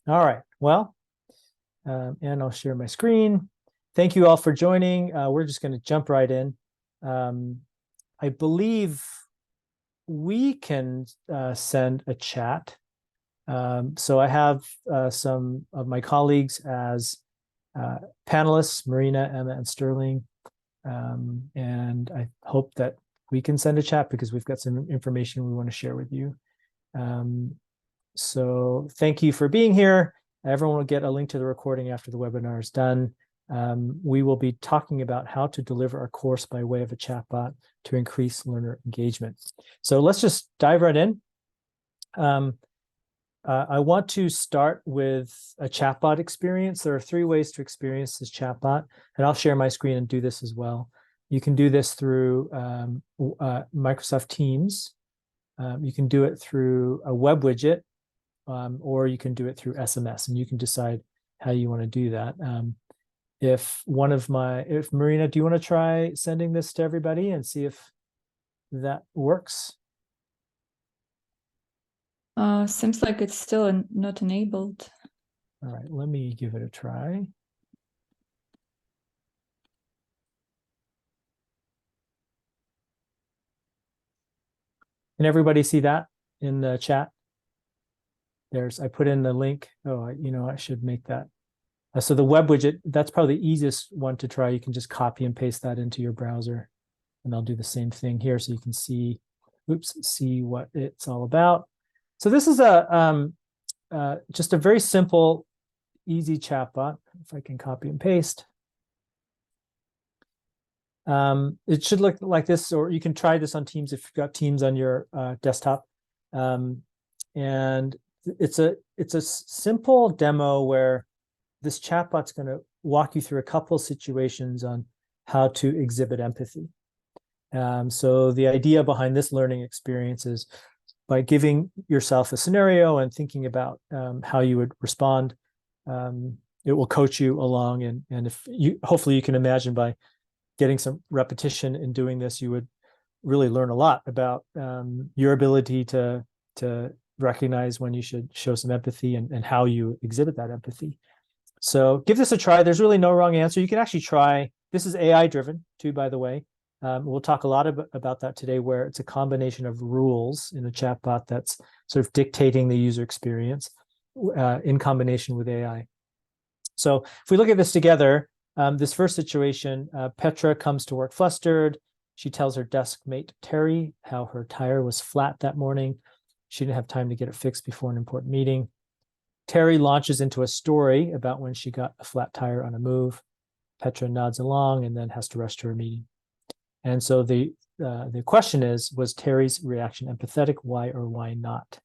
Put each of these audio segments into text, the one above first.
All right. Well, and I'll share my screen. Thank you all for joining. We're just going to jump right in. I believe we can send a chat. So I have some of my colleagues as panelists, Marina, Emma, and Sterling. And I hope that we can send a chat because we've got some information we want to share with you. So thank you for being here. Everyone will get a link to the recording after the webinar is done. We will be talking about how to deliver a course by way of a chatbot to increase learner engagement. So let's just dive right in. I want to start with a chatbot experience. There are 3 ways to experience this chatbot, and I'll share my screen and do this as well. You can do this through Microsoft Teams. You can do it through a web widget, or you can do it through SMS, and you can decide how you want to do that. If Marina, do you want to try sending this to everybody and see if that works? Seems like it's still not enabled. All right, let me give it a try. Can everybody see that in the chat? I put in the link. Oh, I should make that. So the web widget, that's probably the easiest one to try. You can just copy and paste that into your browser. And I'll do the same thing here so you can see what it's all about. So this is just a very simple, easy chatbot. If I can copy and paste. It should look like this, or you can try this on Teams if you've got Teams on your desktop. And it's a simple demo where this chatbot's going to walk you through a couple situations on how to exhibit empathy. So the idea behind this learning experience is by giving yourself a scenario and thinking about how you would respond, it will coach you along. And hopefully you can imagine by getting some repetition in doing this, you would really learn a lot about your ability to recognize when you should show some empathy and how you exhibit that empathy. So give this a try. There's really no wrong answer. You can actually try. This is AI driven too, by the way. We'll talk a lot about that today, where it's a combination of rules in a chatbot that's sort of dictating the user experience in combination with AI. So if we look at this together, this first situation, Petra comes to work flustered. She tells her desk mate, Terry, how her tire was flat that morning. She didn't have time to get it fixed before an important meeting. Terry launches into a story about when she got a flat tire on a move. Petra nods along and then has to rush to her meeting. And so the question is, was Terry's reaction empathetic? Why or why not?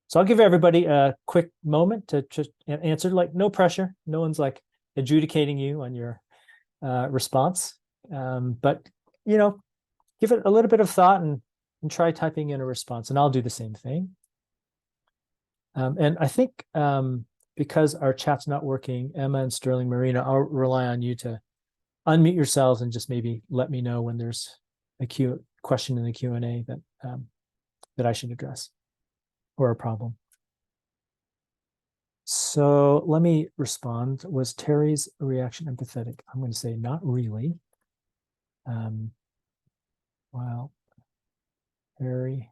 So I'll give everybody a quick moment to just answer, like no pressure. No one's like adjudicating you on your response. But, give it a little bit of thought and try typing in a response. And I'll do the same thing. And I think because our chat's not working, Emma and Sterling, Marina, I'll rely on you to unmute yourselves and just maybe let me know when there's a question in the Q&A that I should address or a problem. So let me respond. Was Terry's reaction empathetic? I'm going to say not really. Well, Terry.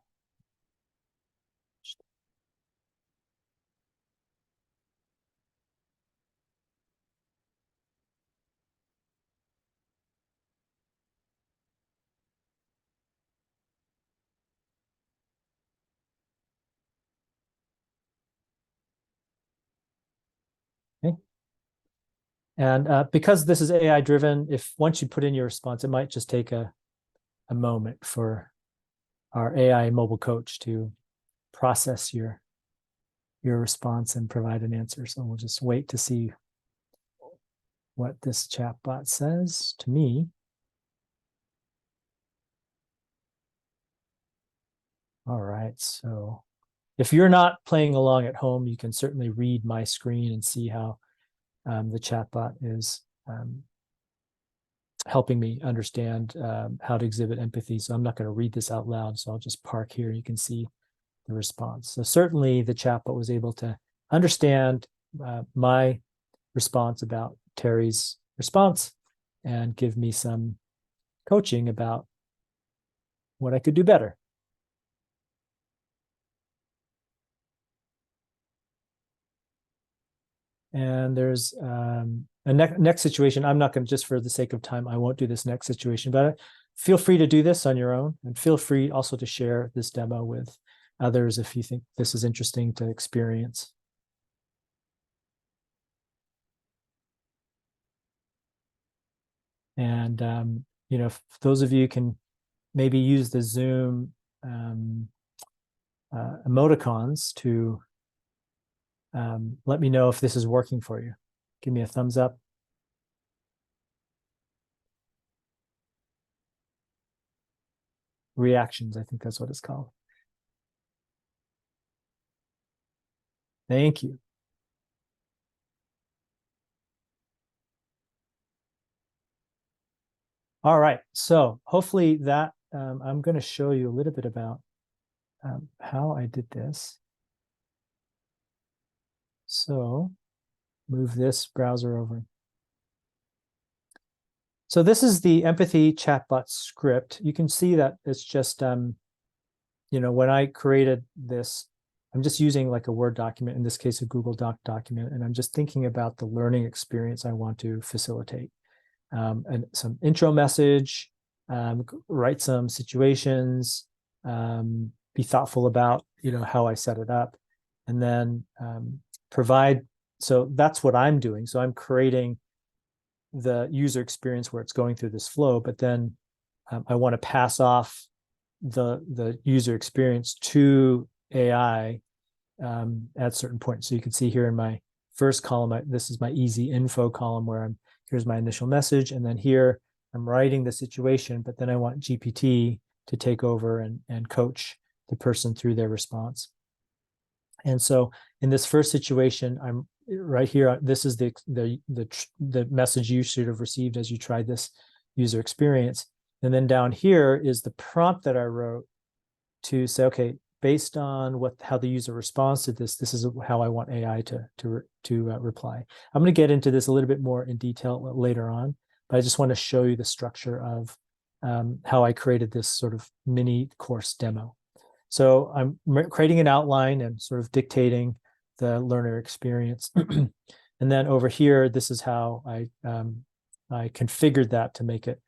Okay. And because this is AI driven, if once you put in your response, it might just take a moment for our AI mobile coach to process your response and provide an answer. So we'll just wait to see what this chatbot says to me. All right, so if you're not playing along at home, you can certainly read my screen and see how the chatbot is helping me understand how to exhibit empathy. So I'm not going to read this out loud, so I'll just park here. You can see the response. So certainly the chatbot was able to understand my response about Terry's response and give me some coaching about what I could do better. And there's a next situation. I'm not going to, just for the sake of time, I won't do this next situation, but feel free to do this on your own, and feel free also to share this demo with others if you think this is interesting to experience. And, if those of you can maybe use the Zoom emoticons to let me know if this is working for you. Give me a thumbs up. Reactions, I think that's what it's called. Thank you. All right, so hopefully that I'm going to show you a little bit about how I did this. So move this browser over. So this is the empathy chatbot script. You can see that it's just, when I created this, I'm just using like a Word document, in this case, a Google Doc document, and I'm just thinking about the learning experience I want to facilitate. And some intro message, write some situations, be thoughtful about, how I set it up, and then provide. So that's what I'm doing. So I'm creating the user experience where it's going through this flow, but then I want to pass off the user experience to AI at certain points. So you can see here in my first column, this is my easy info column where here's my initial message, and then here I'm writing the situation, but then I want GPT to take over and coach the person through their response. And so in this first situation, I'm right here. This is the message you should have received as you tried this user experience. And then down here is the prompt that I wrote to say, okay, based on how the user responds to this, this is how I want AI to reply. I'm going to get into this a little bit more in detail later on, but I just want to show you the structure of how I created this sort of mini course demo. So I'm creating an outline and sort of dictating the learner experience. And then over here, this is how I configured that to make it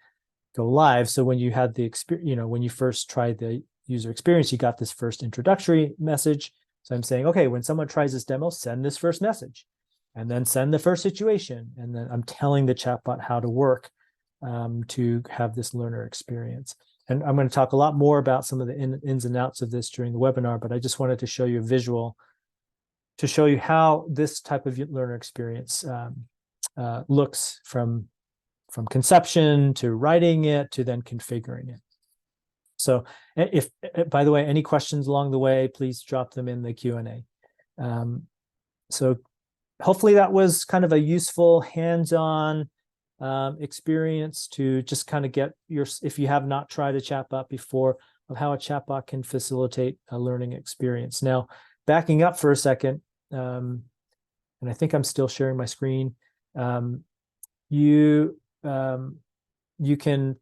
go live. So when you had the experience, when you first tried the user experience, you got this first introductory message. So I'm saying, okay, when someone tries this demo, send this first message, and then send the first situation. And then I'm telling the chatbot how to work to have this learner experience. And I'm going to talk a lot more about some of the ins and outs of this during the webinar, but I just wanted to show you a visual to show you how this type of learner experience looks from conception to writing it to then configuring it. So if, by the way, any questions along the way, please drop them in the Q&A. So hopefully that was kind of a useful hands-on experience to just kind of get if you have not tried a chatbot before, of how a chatbot can facilitate a learning experience. Now, backing up for a second, and I think I'm still sharing my screen, you can,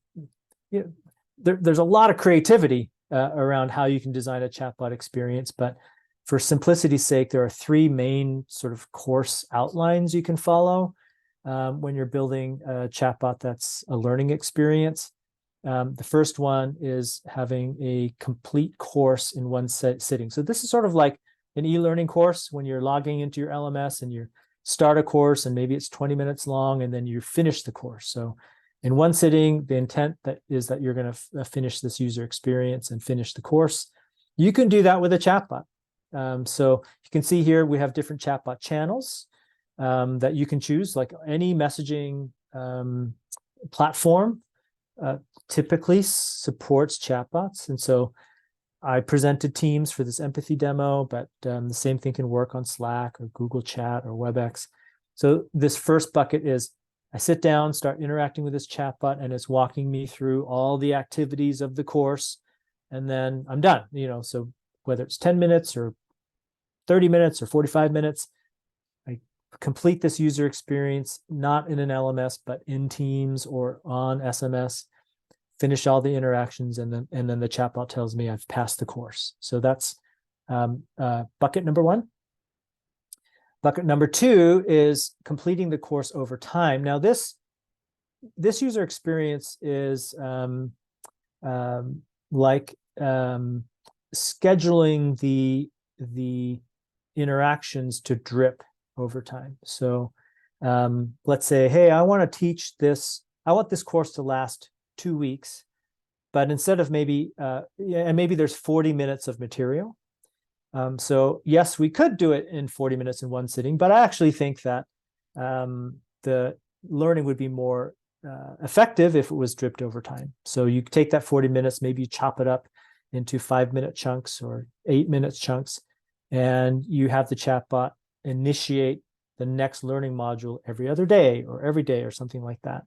there's a lot of creativity around how you can design a chatbot experience, but for simplicity's sake, there are three main sort of course outlines you can follow when you're building a chatbot that's a learning experience. The first one is having a complete course in one sitting. So this is sort of like an e-learning course when you're logging into your LMS and you start a course and maybe it's 20 minutes long and then you finish the course. So in one sitting, the intent is that you're going to finish this user experience and finish the course. You can do that with a chatbot. So you can see here we have different chatbot channels that you can choose, like any messaging platform typically supports chatbots. And so I presented Teams for this empathy demo, but the same thing can work on Slack or Google Chat or WebEx. So this first bucket is I sit down, start interacting with this chatbot, and it's walking me through all the activities of the course, and then I'm done. So whether it's 10 minutes or 30 minutes or 45 minutes. I complete this user experience, not in an LMS, but in Teams or on SMS, finish all the interactions, and then the chatbot tells me I've passed the course. So that's bucket number one. Bucket number two is completing the course over time. Now, this user experience is like scheduling the interactions to drip over time. So let's say, hey, I want to teach this. I want this course to last 2 weeks, but instead of maybe there's 40 minutes of material. So yes, we could do it in 40 minutes in one sitting, but I actually think that the learning would be more effective if it was dripped over time. So you take that 40 minutes, maybe you chop it up into 5-minute chunks or 8-minute chunks, and you have the chatbot initiate the next learning module every other day or every day or something like that.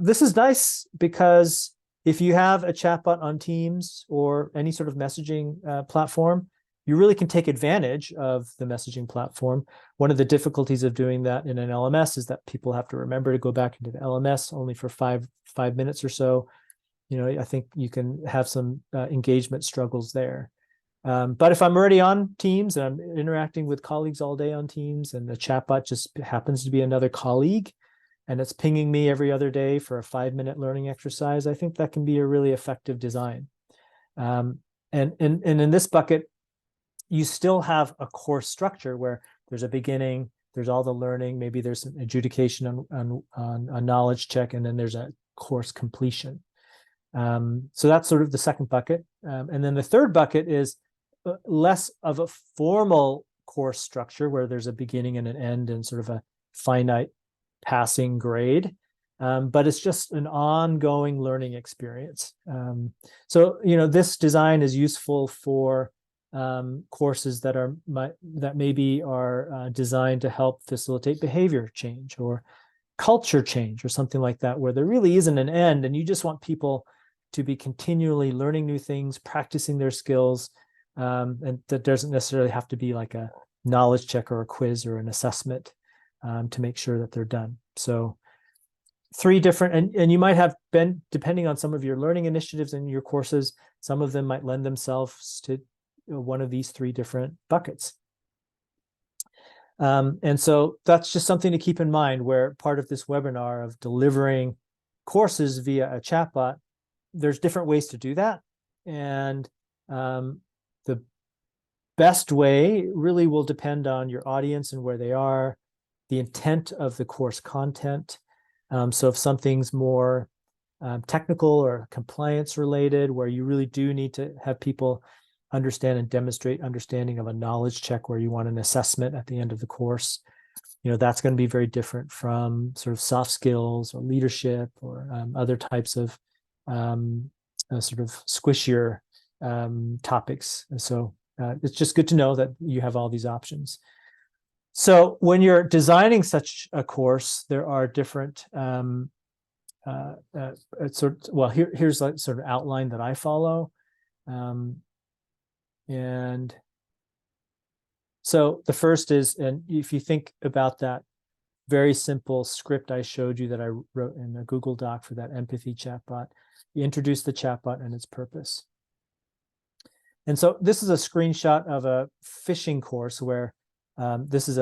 This is nice because if you have a chatbot on Teams or any sort of messaging platform, you really can take advantage of the messaging platform. One of the difficulties of doing that in an LMS is that people have to remember to go back into the LMS only for five minutes or so. I think you can have some engagement struggles there. But if I'm already on Teams and I'm interacting with colleagues all day on Teams, and the chatbot just happens to be another colleague, and it's pinging me every other day for a 5-minute learning exercise, I think that can be a really effective design. And in this bucket, you still have a course structure where there's a beginning, there's all the learning, maybe there's an adjudication on a knowledge check, and then there's a course completion. So that's sort of the second bucket. And then the third bucket is less of a formal course structure where there's a beginning and an end and sort of a finite passing grade, but it's just an ongoing learning experience. So this design is useful for courses that maybe are designed to help facilitate behavior change or culture change or something like that, where there really isn't an end, and you just want people to be continually learning new things, practicing their skills, and that doesn't necessarily have to be like a knowledge check or a quiz or an assessment to make sure that they're done. So 3 different, and you might have been, depending on some of your learning initiatives in your courses, some of them might lend themselves to one of these 3 different buckets. And so that's just something to keep in mind, where part of this webinar of delivering courses via a chatbot, there's different ways to do that. And the best way really will depend on your audience and where they are, the intent of the course content. So if something's more technical or compliance related, where you really do need to have people understand and demonstrate understanding of a knowledge check, where you want an assessment at the end of the course, that's going to be very different from sort of soft skills or leadership or other types of sort of squishier topics. And so it's just good to know that you have all these options. So when you're designing such a course, there are different here's like sort of outline that I follow. And so the first is, and if you think about that very simple script I showed you that I wrote in a Google Doc for that empathy chatbot, you introduce the chatbot and its purpose. And so this is a screenshot of a phishing course where this is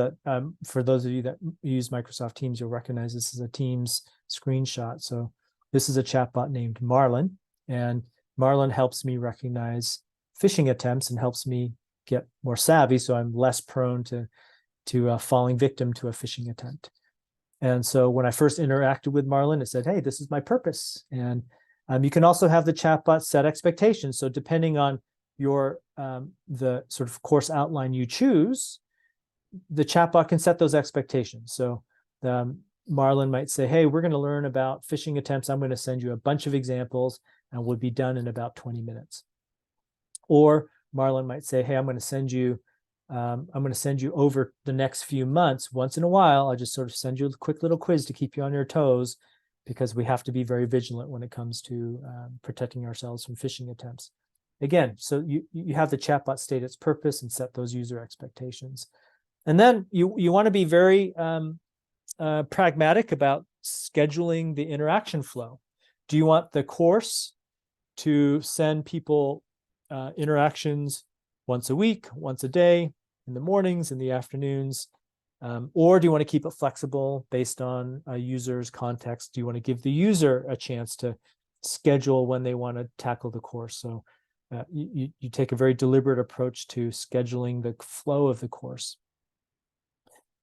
for those of you that use Microsoft Teams, you'll recognize this is a Teams screenshot. So this is a chatbot named Marlin, and Marlin helps me recognize phishing attempts and helps me get more savvy, so I'm less prone to falling victim to a phishing attempt. And so when I first interacted with Marlin, it said, hey, this is my purpose. And you can also have the chatbot set expectations. So depending on your the sort of course outline you choose, the chatbot can set those expectations. So Marlin might say, hey, we're going to learn about phishing attempts. I'm going to send you a bunch of examples and we'll be done in about 20 minutes. Or Marlin might say, hey, I'm going to send you over the next few months, once in a while, I'll just sort of send you a quick little quiz to keep you on your toes, because we have to be very vigilant when it comes to protecting ourselves from phishing attempts. again, so you have the chatbot state its purpose and set those user expectations. And then you want to be very pragmatic about scheduling the interaction flow. Do you want the course to send people interactions once a week, once a day, in the mornings, in the afternoons? Or do you want to keep it flexible based on a user's context? Do you want to give the user a chance to schedule when they want to tackle the course? So you take a very deliberate approach to scheduling the flow of the course.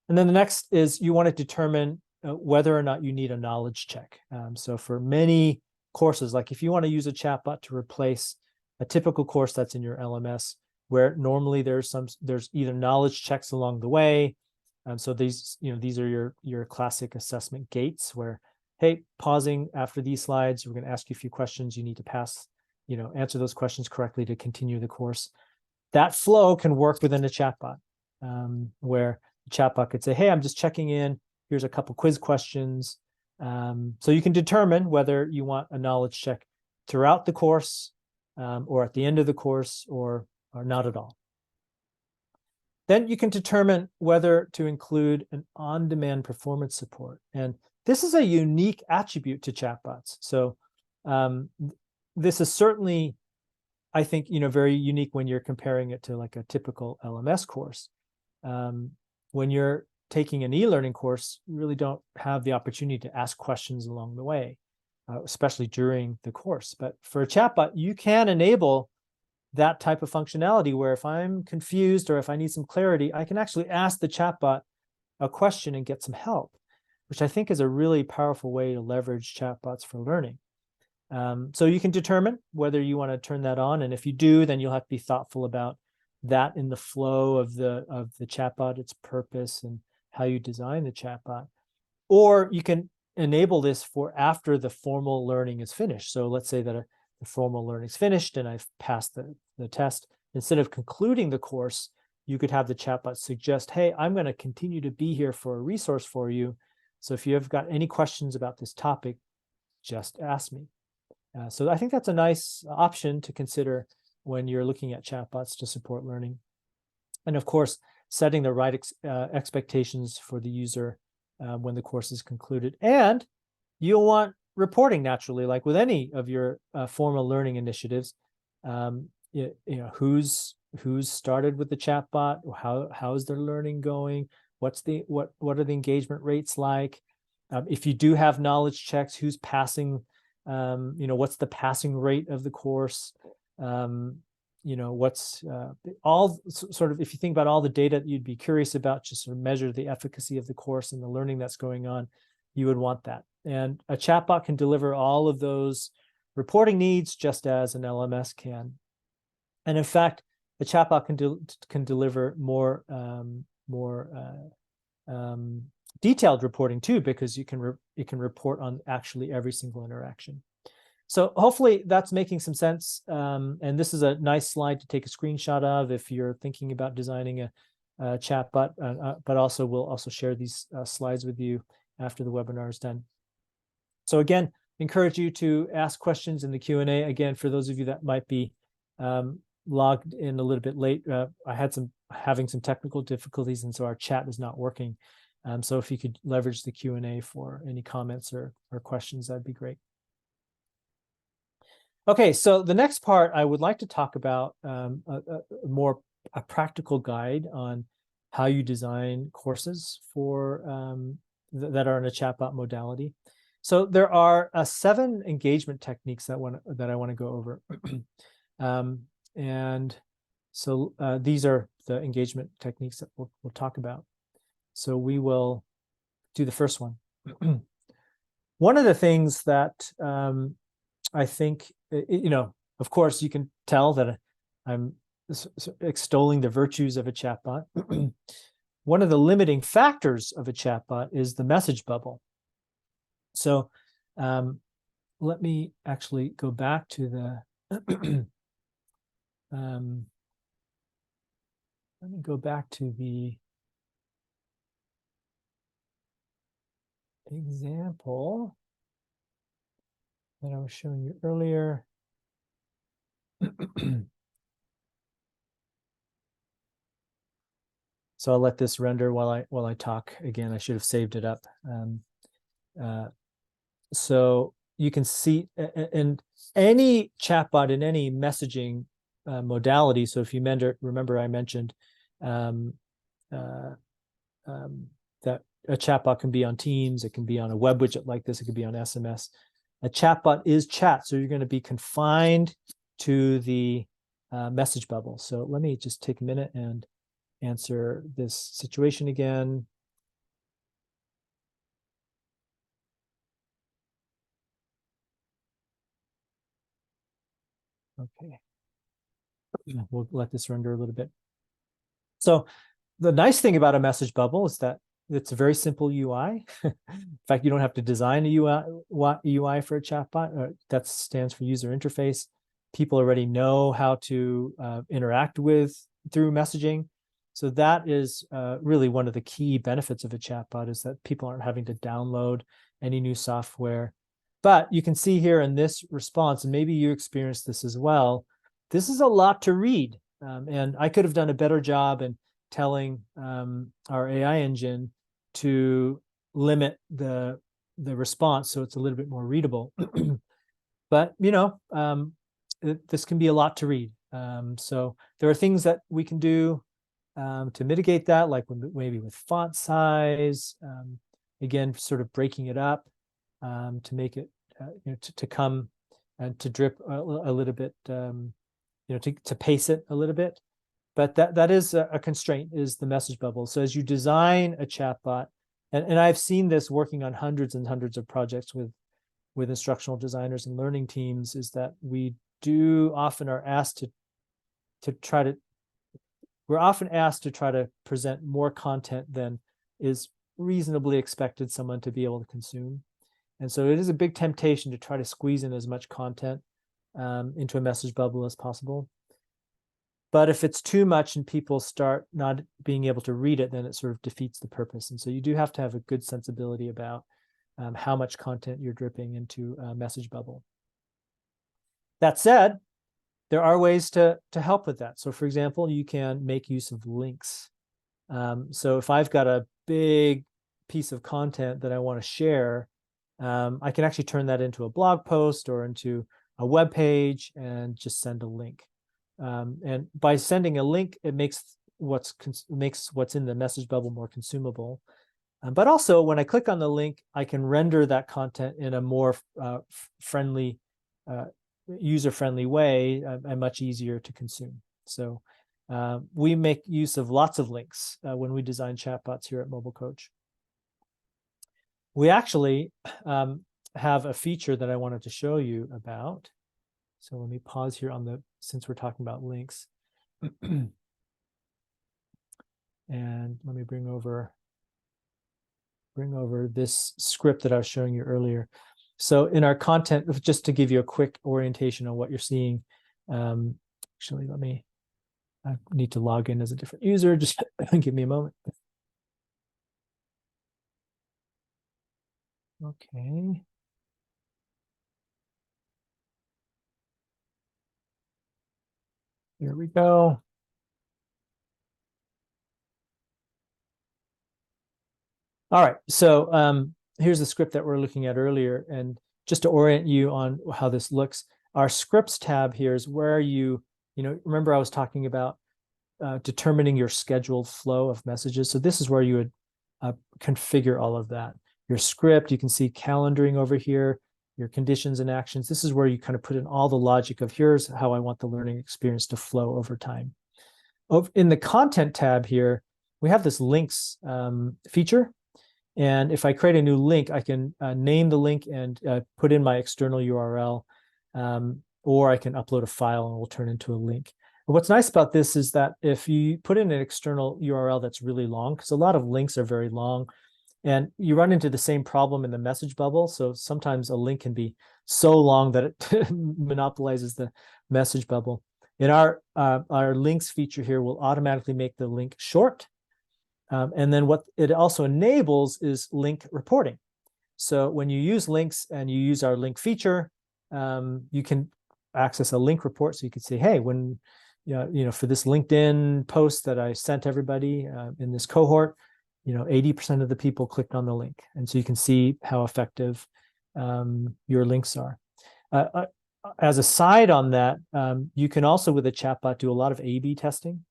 And then the next is you want to determine whether or not you need a knowledge check. So for many courses, like if you want to use a chatbot to replace a typical course that's in your LMS, where normally there's either knowledge checks along the way. So these are your classic assessment gates where, hey, pausing after these slides, we're going to ask you a few questions. You need to pass, answer those questions correctly to continue the course. That flow can work within a chatbot, where the chatbot could say, hey, I'm just checking in. Here's a couple quiz questions. So you can determine whether you want a knowledge check throughout the course, or at the end of the course, or not at all. Then you can determine whether to include an on-demand performance support. And this is a unique attribute to chatbots. So this is certainly, I think, very unique when you're comparing it to like a typical LMS course. When you're taking an e-learning course, you really don't have the opportunity to ask questions along the way, especially during the course. But for a chatbot, you can enable that type of functionality where if I'm confused or if I need some clarity, I can actually ask the chatbot a question and get some help, which I think is a really powerful way to leverage chatbots for learning. So you can determine whether you want to turn that on. And if you do, then you'll have to be thoughtful about that in the flow of the chatbot, its purpose, and how you design the chatbot. Or you can enable this for after the formal learning is finished. So let's say that the formal learning is finished and I've passed the test. Instead of concluding the course, you could have the chatbot suggest, hey, I'm going to continue to be here for a resource for you. So if you have got any questions about this topic, just ask me. So I think that's a nice option to consider when you're looking at chatbots to support learning. And of course, setting the right expectations for the user when the course is concluded. And you'll want reporting naturally, like with any of your formal learning initiatives. Who's started with the chatbot? How's their learning going? What are the engagement rates like? If you do have knowledge checks, who's passing? What's the passing rate of the course? What's all sort of, if you think about all the data that you'd be curious about, just sort of measure the efficacy of the course and the learning that's going on, you would want that. And a chatbot can deliver all of those reporting needs just as an LMS can. And in fact, a chatbot can deliver more detailed reporting too, because it can report on actually every single interaction. So hopefully that's making some sense. And this is a nice slide to take a screenshot of if you're thinking about designing a chatbot, but also we'll also share these slides with you after the webinar is done. So again, encourage you to ask questions in the Q&A. Again, for those of you that might be logged in a little bit late, having some technical difficulties, and so our chat is not working. So if you could leverage the Q&A for any comments or questions, that'd be great. Okay, so the next part I would like to talk about a practical guide on how you design courses for that are in a chatbot modality. So there are 7 engagement techniques that I want to go over. And so these are the engagement techniques that we'll talk about. So we will do the first one. One of the things that I think, of course, you can tell that I'm extolling the virtues of a chatbot. One of the limiting factors of a chatbot is the message bubble. So let me actually go back to the let me go back to the example that I was showing you earlier. So I'll let this render while I talk. Again, I should have saved it up. So you can see, and any chatbot in any messaging modality. So if you remember, I mentioned um, uh, that a chatbot can be on Teams, it can be on a web widget like this, it could be on SMS. A chatbot is chat, so you're going to be confined to the message bubble. So let me just take a minute and answer this situation again. Okay, we'll let this render a little bit. So the nice thing about a message bubble is that it's a very simple UI. In fact, you don't have to design a UI for a chatbot. That stands for user interface. People already know how to interact with through messaging. So that is really one of the key benefits of a chatbot, is that people aren't having to download any new software. But you can see here in this response, and maybe you experienced this as well, this is a lot to read. And I could have done a better job in telling our AI engine to limit the response so it's a little bit more readable. But this can be a lot to read. So there are things that we can do to mitigate that, like maybe with font size, again, sort of breaking it up to make it to come and to drip a little bit, to pace it a little bit. But that is a constraint, is the message bubble. So as you design a chatbot, and I've seen this working on hundreds and hundreds of projects with instructional designers and learning teams, is that we often are asked we're often asked to try to present more content than is reasonably expected someone to be able to consume. And so it is a big temptation to try to squeeze in as much content into a message bubble as possible. But if it's too much and people start not being able to read it, then it sort of defeats the purpose. And so you do have to have a good sensibility about how much content you're dripping into a message bubble. That said, there are ways to help with that. So for example, you can make use of links. So if I've got a big piece of content that I want to share, I can actually turn that into a blog post or into a web page and just send a link. And by sending a link, it makes what's in the message bubble more consumable. But also, when I click on the link, I can render that content in a more friendly, user-friendly way, and much easier to consume. So we make use of lots of links when we design chatbots here at Mobile Coach. We actually have a feature that I wanted to show you about. So let me pause here since we're talking about links. And let me bring over this script that I was showing you earlier. So in our content, just to give you a quick orientation on what you're seeing, actually, I need to log in as a different user. Just give me a moment. Okay. Here we go. All right, so here's the script that we're looking at earlier. And just to orient you on how this looks, our scripts tab here is where remember I was talking about determining your scheduled flow of messages. So this is where you would configure all of that. Your script, you can see calendaring over here, your conditions and actions. This is where you kind of put in all the logic of here's how I want the learning experience to flow over time. In the content tab here, we have this links feature. And if I create a new link, I can name the link and put in my external URL, or I can upload a file and it will turn into a link. But what's nice about this is that if you put in an external URL that's really long, because a lot of links are very long, and you run into the same problem in the message bubble. So sometimes a link can be so long that it monopolizes the message bubble. In our links feature here will automatically make the link short. And then what it also enables is link reporting. So when you use links and you use our link feature, you can access a link report. So you could say, hey, when, for this LinkedIn post that I sent everybody in this cohort, 80% of the people clicked on the link. And so you can see how effective your links are. As a side on that, you can also, with a chatbot, do a lot of A/B testing.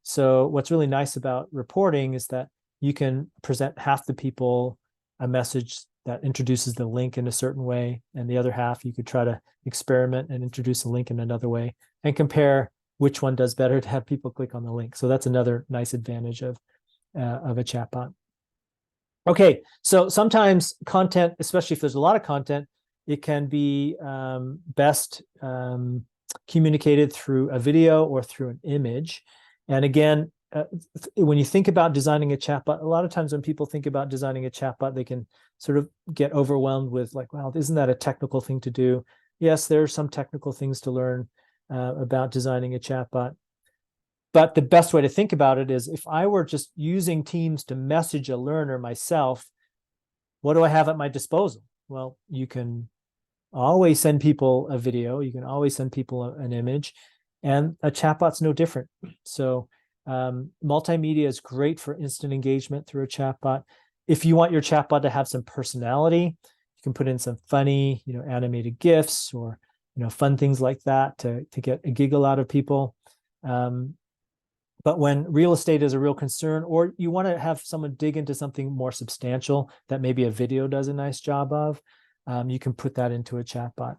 So what's really nice about reporting is that you can present half the people a message that introduces the link in a certain way, and the other half you could try to experiment and introduce a link in another way and compare which one does better to have people click on the link. So that's another nice advantage of a chatbot. Okay, so sometimes content, especially if there's a lot of content, it can be best communicated through a video or through an image. And again, when you think about designing a chatbot, a lot of times when people think about designing a chatbot, they can sort of get overwhelmed with like, well, isn't that a technical thing to do? Yes, there are some technical things to learn about designing a chatbot. But the best way to think about it is, if I were just using Teams to message a learner myself, what do I have at my disposal? Well, you can always send people a video. You can always send people an image. And a chatbot's no different. So multimedia is great for instant engagement through a chatbot. If you want your chatbot to have some personality, you can put in some funny, animated GIFs or, fun things like that to get a giggle out of people. But when real estate is a real concern, or you want to have someone dig into something more substantial that maybe a video does a nice job of, you can put that into a chatbot.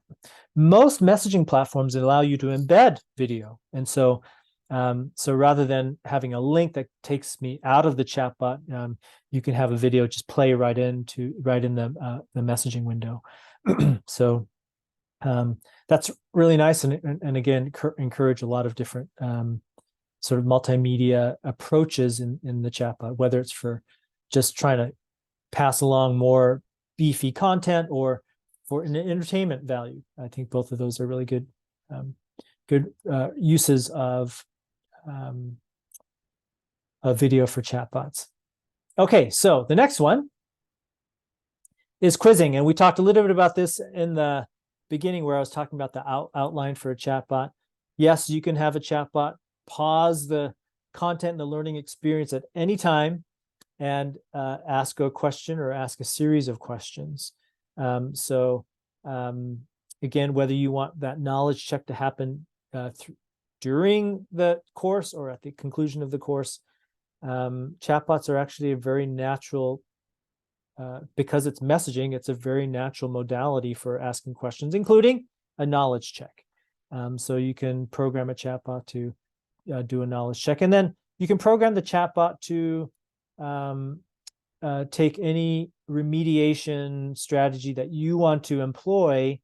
Most messaging platforms allow you to embed video. And so rather than having a link that takes me out of the chatbot, you can have a video just play right in the messaging window. So that's really nice. And again, encourage a lot of different sort of multimedia approaches in the chatbot, whether it's for just trying to pass along more beefy content or for an entertainment value. I think both of those are really good uses of video for chatbots. Okay, so the next one is quizzing, and we talked a little bit about this in the beginning where I was talking about the outline for a chatbot. Yes, you can have a chatbot pause the content and the learning experience at any time and ask a question or ask a series of questions. Again, whether you want that knowledge check to happen during the course or at the conclusion of the course, chatbots are actually a very natural, because it's messaging, it's a very natural modality for asking questions, including a knowledge check. So you can program a chatbot to do a knowledge check, and then you can program the chatbot to take any remediation strategy that you want to employ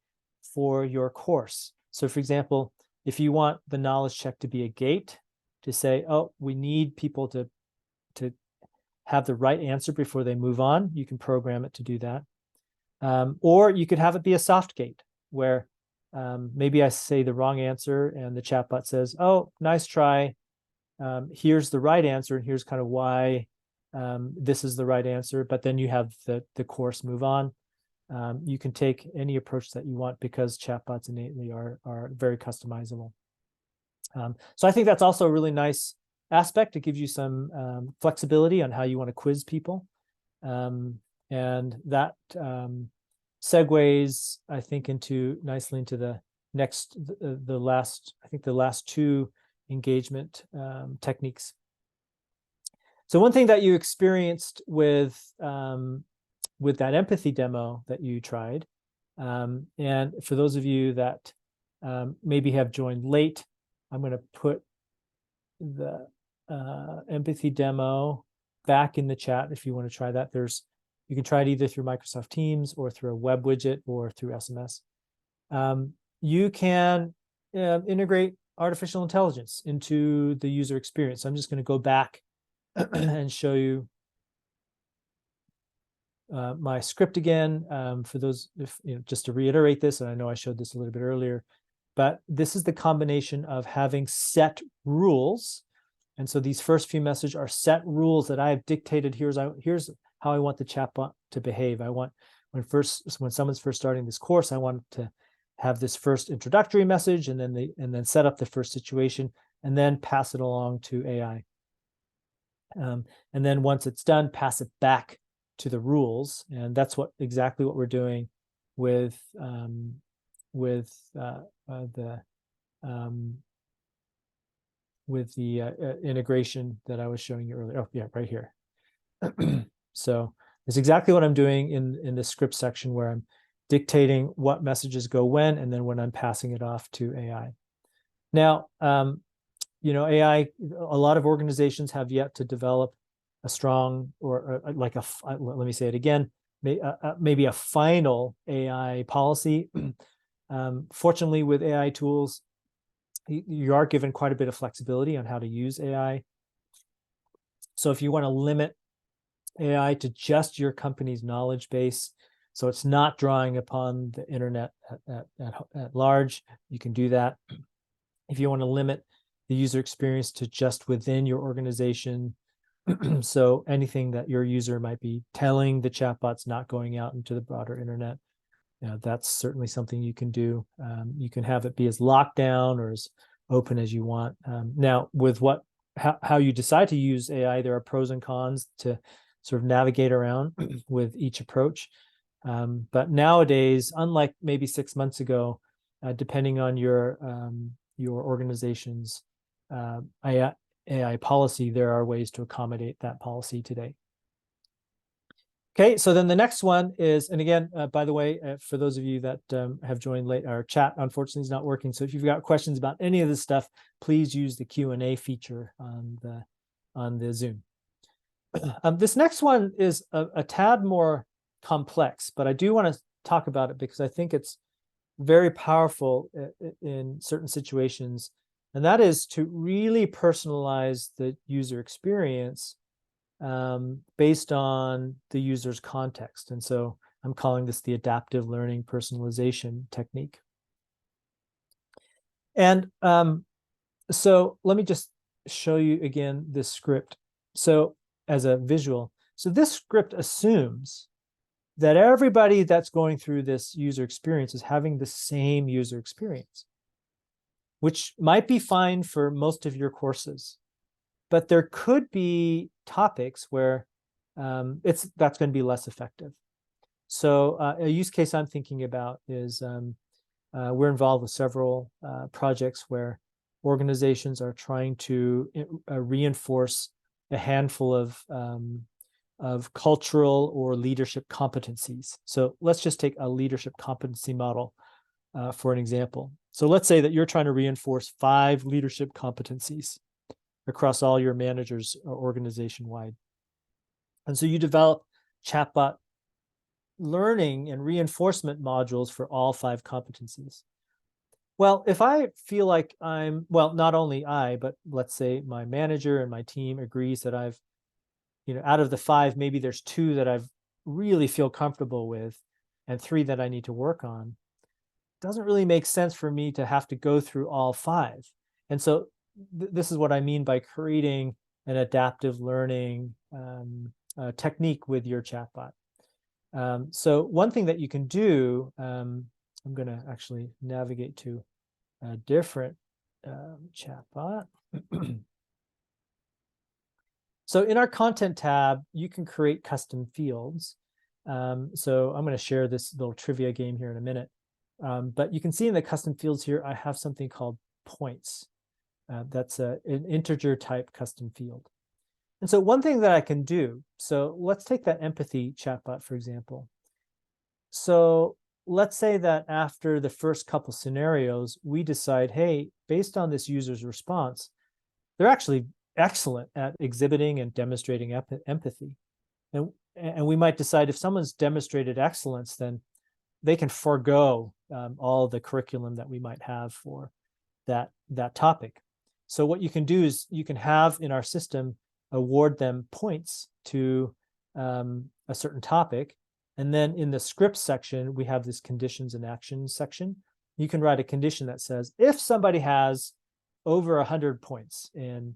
for your course. So for example, if you want the knowledge check to be a gate, to say, oh, we need people to have the right answer before they move on, you can program it to do that. Or you could have it be a soft gate, where maybe I say the wrong answer and the chatbot says, oh, nice try. Here's the right answer, and here's kind of why this is the right answer. But then you have the course move on. You can take any approach that you want, because chatbots innately are very customizable. So I think that's also a really nice aspect. It gives you some flexibility on how you want to quiz people. And that segues, I think, nicely into the last two engagement techniques. So one thing that you experienced with that empathy demo that you tried, and for those of you that maybe have joined late, I'm going to put the empathy demo back in the chat if you want to try that. You can try it either through Microsoft Teams or through a web widget or through SMS. You can integrate artificial intelligence into the user experience. So I'm just going to go back and show you my script again. For those, just to reiterate this, and I know I showed this a little bit earlier, but this is the combination of having set rules. And so these first few messages are set rules that I have dictated. Here's how I want the chatbot to behave. I want when someone's first starting this course, I want to have this first introductory message, and then set up the first situation, and then pass it along to AI. And then once it's done, pass it back to the rules, and that's exactly what we're doing with the integration that I was showing you earlier. Oh yeah, right here. So it's exactly what I'm doing in the script section, where I'm dictating what messages go when, and then when I'm passing it off to AI. Now, AI, a lot of organizations have yet to develop a strong, or let me say it again, maybe a final AI policy. Fortunately, with AI tools, you are given quite a bit of flexibility on how to use AI. So if you want to limit AI to just your company's knowledge base, so it's not drawing upon the internet at large, you can do that. If you want to limit the user experience to just within your organization, so anything that your user might be telling the chatbots, not going out into the broader internet, that's certainly something you can do. You can have it be as locked down or as open as you want. Now, with how you decide to use AI, there are pros and cons to sort of navigate around with each approach. But nowadays, unlike maybe 6 months ago, depending on your organization's AI policy, there are ways to accommodate that policy today. Okay, so then the next one is, and again, by the way, for those of you that have joined late, our chat unfortunately is not working. So if you've got questions about any of this stuff, please use the Q&A feature on the Zoom. This next one is a tad more complex, but I do want to talk about it because I think it's very powerful in certain situations, and that is to really personalize the user experience based on the user's context. And so I'm calling this the adaptive learning personalization technique. And so let me just show you again this script. So as a visual, so this script assumes that everybody that's going through this user experience is having the same user experience, which might be fine for most of your courses. But there could be topics where that's going to be less effective. So a use case I'm thinking about is we're involved with several projects where organizations are trying to reinforce a handful of cultural or leadership competencies. So let's just take a leadership competency model for an example. So let's say that you're trying to reinforce 5 leadership competencies across all your managers organization-wide. And so you develop chatbot learning and reinforcement modules for all 5 competencies. Well, if I feel like not only I, but let's say my manager and my team agrees that I've, out of the 5, maybe there's 2 that I've really feel comfortable with and 3 that I need to work on, it doesn't really make sense for me to have to go through all 5. And so this is what I mean by creating an adaptive learning technique with your chatbot. So one thing that you can do, I'm going to actually navigate to a different chatbot. So in our content tab, you can create custom fields. So I'm going to share this little trivia game here in a minute. But you can see in the custom fields here, I have something called points. That's an integer type custom field. And so one thing that I can do, so let's take that empathy chatbot, for example. So let's say that after the first couple scenarios, we decide, hey, based on this user's response, they're actually excellent at exhibiting and demonstrating empathy. And we might decide if someone's demonstrated excellence, then they can forego all the curriculum that we might have for that topic. So what you can do is you can have in our system award them points to a certain topic. And then in the script section, we have this conditions and actions section. You can write a condition that says, if somebody has over 100 points in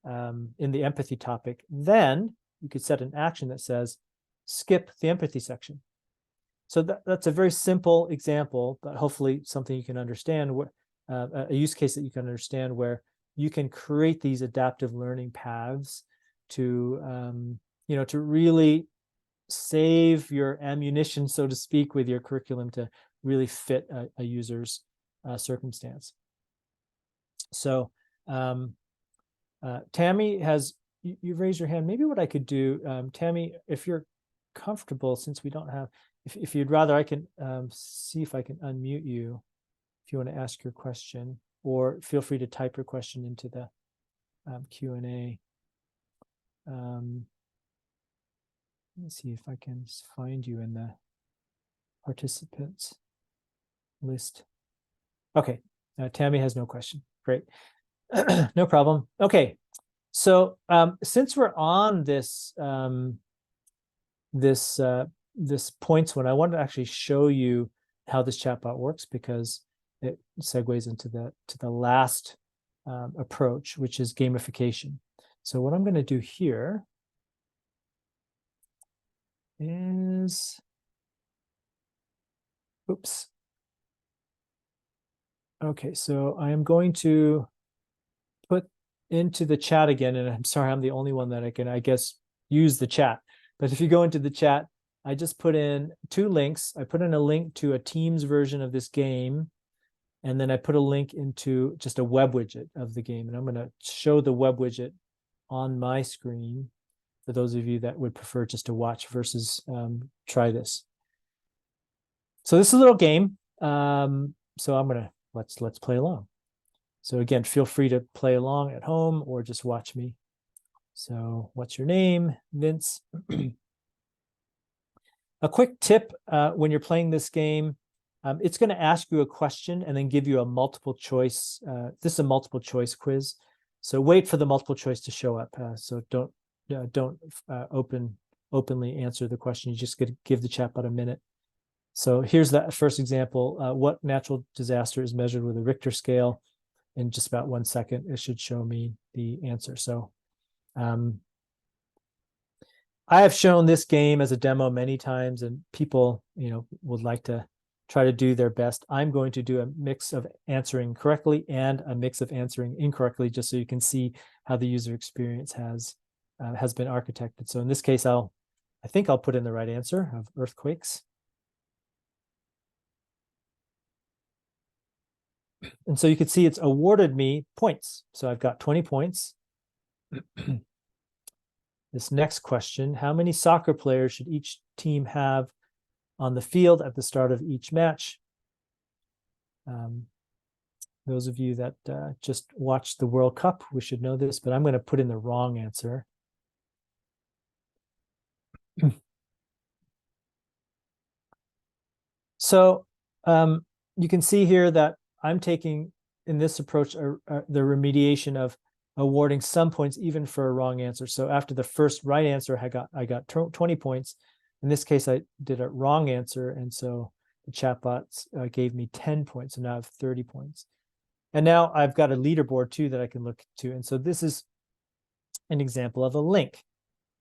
the empathy topic, then you could set an action that says, skip the empathy section. So that's a very simple example, but hopefully something you can understand, a use case that you can understand where you can create these adaptive learning paths to, to really save your ammunition, so to speak, with your curriculum to really fit a user's circumstance. So Tammy you've raised your hand. Maybe what I could do, Tammy, if you're comfortable, since we don't have, if you'd rather, I can see if I can unmute you if you want to ask your question, or feel free to type your question into the Q&A. Let me see if I can find you in the participants list. Okay, Tammy has no question. Great. No problem. Okay, so since we're on this this points one, I wanted to actually show you how this chatbot works, because it segues into the last approach, which is gamification. So what I'm going to do here is, oops. Okay, so I am going to put into the chat again, and I'm sorry, I'm the only one that I can, I guess, use the chat. But if you go into the chat, I just put in 2 links. I put in a link to a Teams version of this game, and then I put a link into just a web widget of the game. And I'm going to show the web widget on my screen for those of you that would prefer just to watch versus try this. So this is a little game. So I'm gonna let's play along. So again, feel free to play along at home or just watch me. So what's your name, Vince? A quick tip when you're playing this game, it's going to ask you a question and then give you a multiple choice. This is a multiple choice quiz. So wait for the multiple choice to show up. So don't openly answer the question. You just got to give the chatbot a minute. So here's that first example. What natural disaster is measured with a Richter scale? In just about 1 second, it should show me the answer. So I have shown this game as a demo many times, and people, would like to try to do their best. I'm going to do a mix of answering correctly and a mix of answering incorrectly, just so you can see how the user experience has been architected. So in this case, I think I'll put in the right answer of earthquakes. And so you can see it's awarded me points. So I've got 20 points. This next question, how many soccer players should each team have on the field at the start of each match? Those of you that just watched the World Cup, we should know this, but I'm going to put in the wrong answer. So you can see here that I'm taking, in this approach, the remediation of awarding some points even for a wrong answer. So after the first right answer, I got 20 points. In this case, I did a wrong answer, and so the chatbots gave me 10 points, so now I have 30 points. And now I've got a leaderboard too that I can look to. And so this is an example of a link.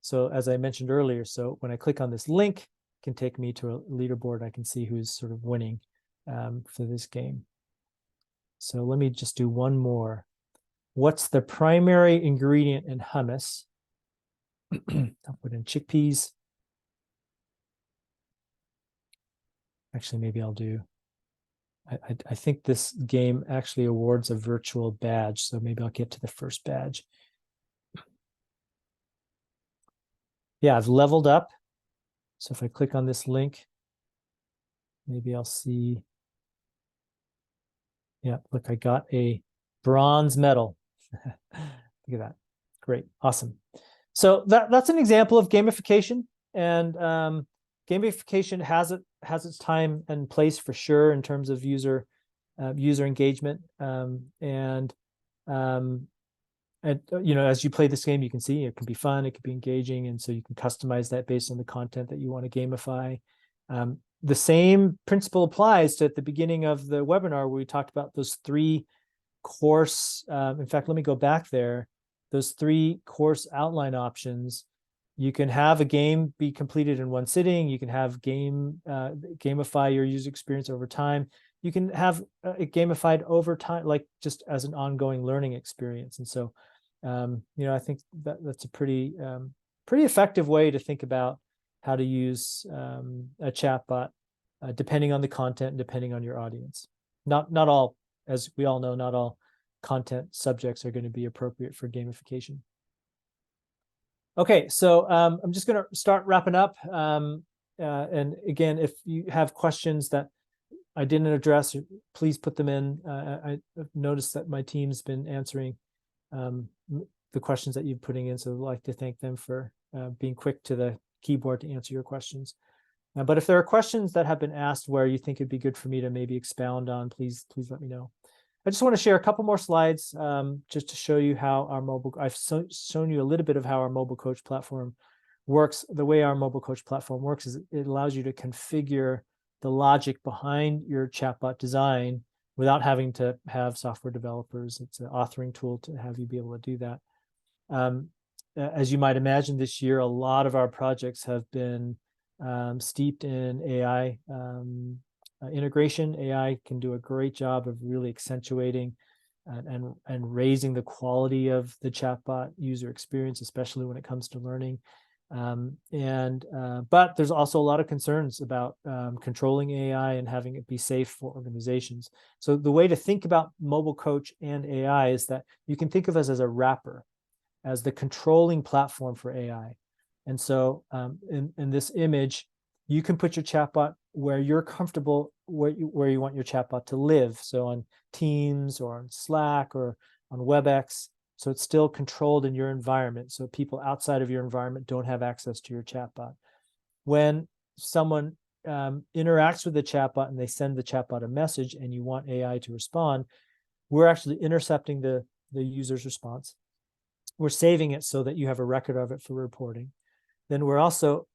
So as I mentioned earlier, so when I click on this link, it can take me to a leaderboard. I can see who's sort of winning for this game. So let me just do one more. What's the primary ingredient in hummus? I'll put in chickpeas. Actually, maybe I'll do, I think this game actually awards a virtual badge, so maybe I'll get to the first badge. Yeah, I've leveled up. So if I click on this link, maybe I'll see. Yeah, look, I got a bronze medal. Look at that. Great. Awesome. So that's an example of gamification, and gamification has its time and place for sure in terms of user engagement. And as you play this game, you can see it can be fun, it can be engaging, and so you can customize that based on the content that you want to gamify. The same principle applies to at the beginning of the webinar where we talked about those 3 course. In fact, let me go back there. Those 3 course outline options. You can have a game be completed in one sitting. You can have gamify your user experience over time. You can have it gamified over time, like just as an ongoing learning experience. And so, I think that's a pretty effective way to think about how to use a chatbot, depending on the content and depending on your audience. Not all, as we all know, not all content subjects are going to be appropriate for gamification. Okay, so I'm just going to start wrapping up. And again, if you have questions that I didn't address, please put them in. I've noticed that my team's been answering the questions that you're putting in, so I'd like to thank them for being quick to the keyboard to answer your questions. But if there are questions that have been asked where you think it'd be good for me to maybe expound on, please let me know. I just want to share a couple more slides just to show you how our I've shown you a little bit of how our mobile coach platform works. The way our mobile coach platform works is it allows you to configure the logic behind your chatbot design without having to have software developers. It's an authoring tool to have you be able to do that. As you might imagine, this year, a lot of our projects have been steeped in AI integration. AI can do a great job of really accentuating and raising the quality of the chatbot user experience, especially when it comes to learning. But there's also a lot of concerns about controlling AI and having it be safe for organizations. So the way to think about mobile coach and AI is that you can think of us as a wrapper, as the controlling platform for AI. And so in this image, you can put your chatbot where you're comfortable, where you want your chatbot to live. So on Teams or on Slack or on WebEx. So it's still controlled in your environment. So people outside of your environment don't have access to your chatbot. When someone interacts with the chatbot and they send the chatbot a message and you want AI to respond, we're actually intercepting the user's response. We're saving it so that you have a record of it for reporting. Then we're also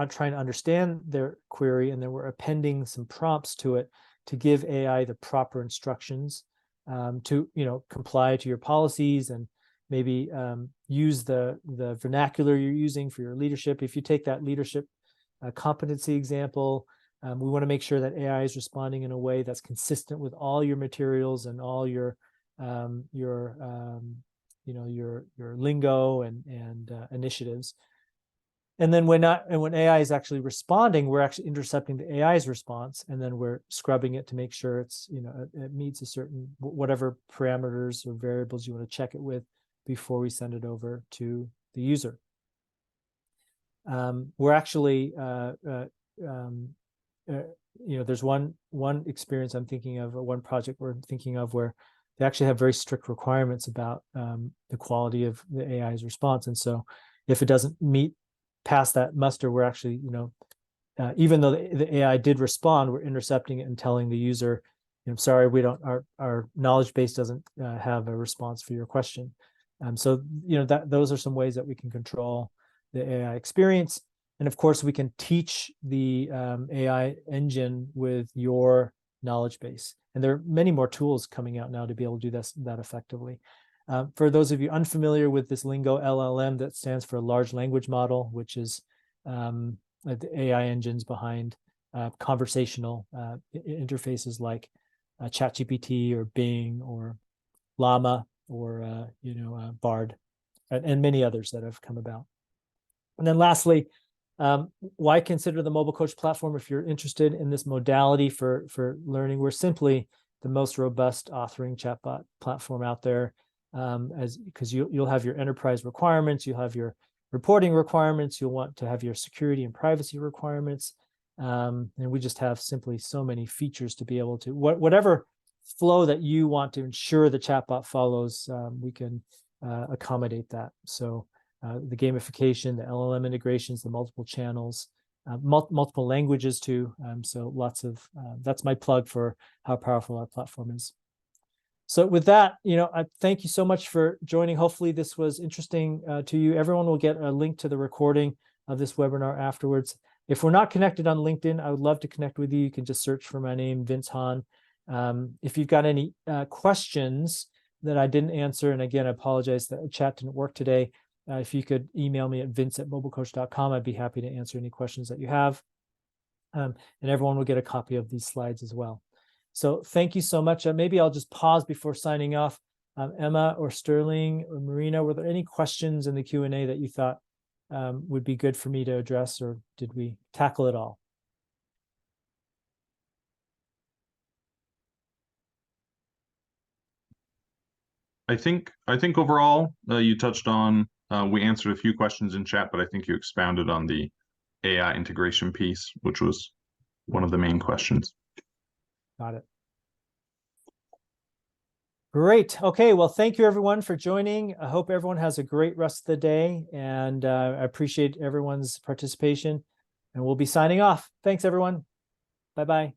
trying to understand their query, and then we're appending some prompts to it to give AI the proper instructions to comply to your policies and maybe use the vernacular you're using for your leadership. If you take that leadership competency example, we want to make sure that AI is responding in a way that's consistent with all your materials and all your lingo and initiatives. And then when AI is actually responding, we're actually intercepting the AI's response, and then we're scrubbing it to make sure it's it meets a certain whatever parameters or variables you want to check it with before we send it over to the user. We're actually there's one experience I'm thinking of, or one project we're thinking of, where they actually have very strict requirements about the quality of the AI's response. And so if it doesn't meet past that muster, we're actually, even though the AI did respond, we're intercepting it and telling the user, sorry, we don't, our knowledge base doesn't have a response for your question. So, those are some ways that we can control the AI experience. And of course, we can teach the AI engine with your knowledge base. And there are many more tools coming out now to be able to do that effectively. For those of you unfamiliar with this lingo, LLM, that stands for large language model, which is the AI engines behind conversational interfaces like ChatGPT or Bing or Llama or Bard, and many others that have come about. And then lastly, why consider the mobile coach platform if you're interested in this modality for learning? We're simply the most robust authoring chatbot platform out there. Because you'll have your enterprise requirements, you'll have your reporting requirements, you'll want to have your security and privacy requirements, and we just have simply so many features to be able to whatever flow that you want to ensure the chatbot follows, we can accommodate that. So the gamification, the LLM integrations, the multiple channels, multiple languages too. So lots of that's my plug for how powerful our platform is. So with that, I thank you so much for joining. Hopefully this was interesting to you. Everyone will get a link to the recording of this webinar afterwards. If we're not connected on LinkedIn, I would love to connect with you. You can just search for my name, Vince Hahn. If you've got any questions that I didn't answer, and again, I apologize that chat didn't work today, if you could email me at vince@mobilecoach.com, I'd be happy to answer any questions that you have. And everyone will get a copy of these slides as well. So thank you so much. Maybe I'll just pause before signing off. Emma or Sterling or Marina, were there any questions in the Q&A that you thought would be good for me to address, or did we tackle it all? I think overall you touched on, we answered a few questions in chat, but I think you expounded on the AI integration piece, which was one of the main questions. Got it. Great. Okay. Well, thank you everyone for joining. I hope everyone has a great rest of the day, and I appreciate everyone's participation, and we'll be signing off. Thanks, everyone. Bye-bye.